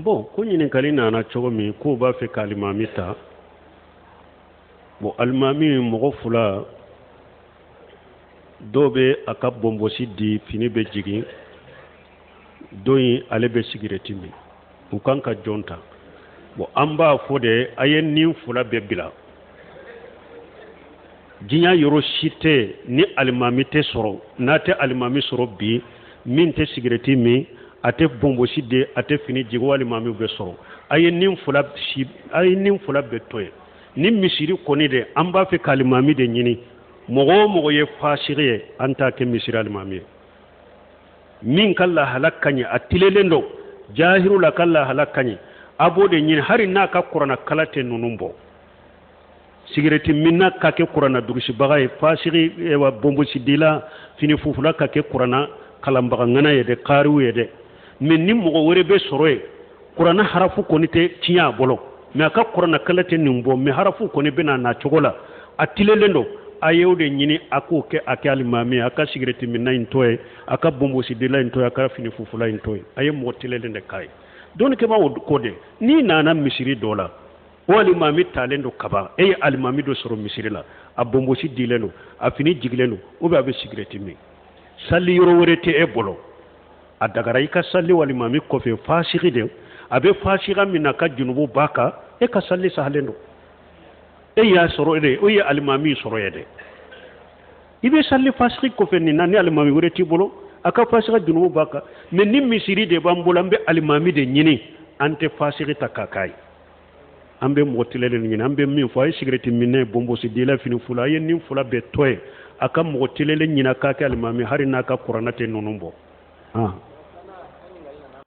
bon ko ɲininkali nana cogo min k'o b'a fɛ ka alimami ta bon alimami mɔgɔ fila dɔw bɛ a ka bɔnbɔsi di fini bɛ jigin dɔ in ale bɛ sigirɛti min u kan ka jɔn ta bon an b'a fɔ de a ye nin fila bɛɛ bila diɲɛ yɔrɔ si tɛ ni alimami tɛ sɔrɔ n'a tɛ alimami sɔrɔ bi min tɛ sigirɛti min a tɛ bɔnbɔsi de a tɛ fini jigin o alimami bɛ sɔrɔ a ye nin fila bɛɛ to ye ni misiri kɔni de an b'a fɛ ka alimami de ɲini mɔgɔ o mɔgɔ ye fasiri ye an t'a kɛ misiri alimami ye min ka lahala ka ɲi a tilelen don jahiru la ka lahala ka ɲi a b'o de ɲini hali n'a ka kuranna kala tɛ ninnu bɔ sigirɛti minna ka kɛ kuranna durusibaga ye fasiri bɔnbɔsidila fini fufula ka kɛ kuranna kalanbaga ŋana ye dɛ kaariw ye dɛ mais ni mɔgɔ wɛrɛ bɛ sɔrɔ ye kuranna harafu kɔni tɛ tiɲɛ a bolo mais a ka kuranna kala tɛ nin bɔ mais harafu kɔni bɛna na cogo la a tilelen don a y'o de ɲini a k'o kɛ a kɛ alimami ye a ka sigirɛti minna in to ye a ka bɔnbɔsidila in to ye a ka fini fufula in to ye a ye mɔgɔ tilelen de k'a ye dɔnnikɛba o ko de n'i nana misiri dɔ la o alimami talen don kaba e ye alimami dɔ sɔrɔ misiri la a bɔnbɔsi dilen don a fini jigilen don ou bien a bɛ sigirɛti min sali yɔrɔ wɛrɛ tɛ e bolo a dagara i ka sali walimami kɔfɛ fasigi de a bɛ fasiga min na ka junubu b'a kan e ka sali sahalen don e y'a sɔrɔ de o ye alimami sɔrɔ ye dɛ i bɛ sali fasigi kɔfɛ nin na ni alimami wɛrɛ t'i bolo a ka fasiga junubu b'a kan mais ni misiri de b'an bolo an bɛ alimami de ɲini an tɛ fasigi ta k'a k'a ye an bɛ mɔgɔ tilelen ɲini an bɛ min fɔ a ye sigirɛti minɛ bɔnbɔsidila fini fula a ye nin fila bɛɛ to ye a ka mɔgɔ tilelen ɲini k'a kɛ alimami hali n'a ka kuranna tɛ ninnu bɔ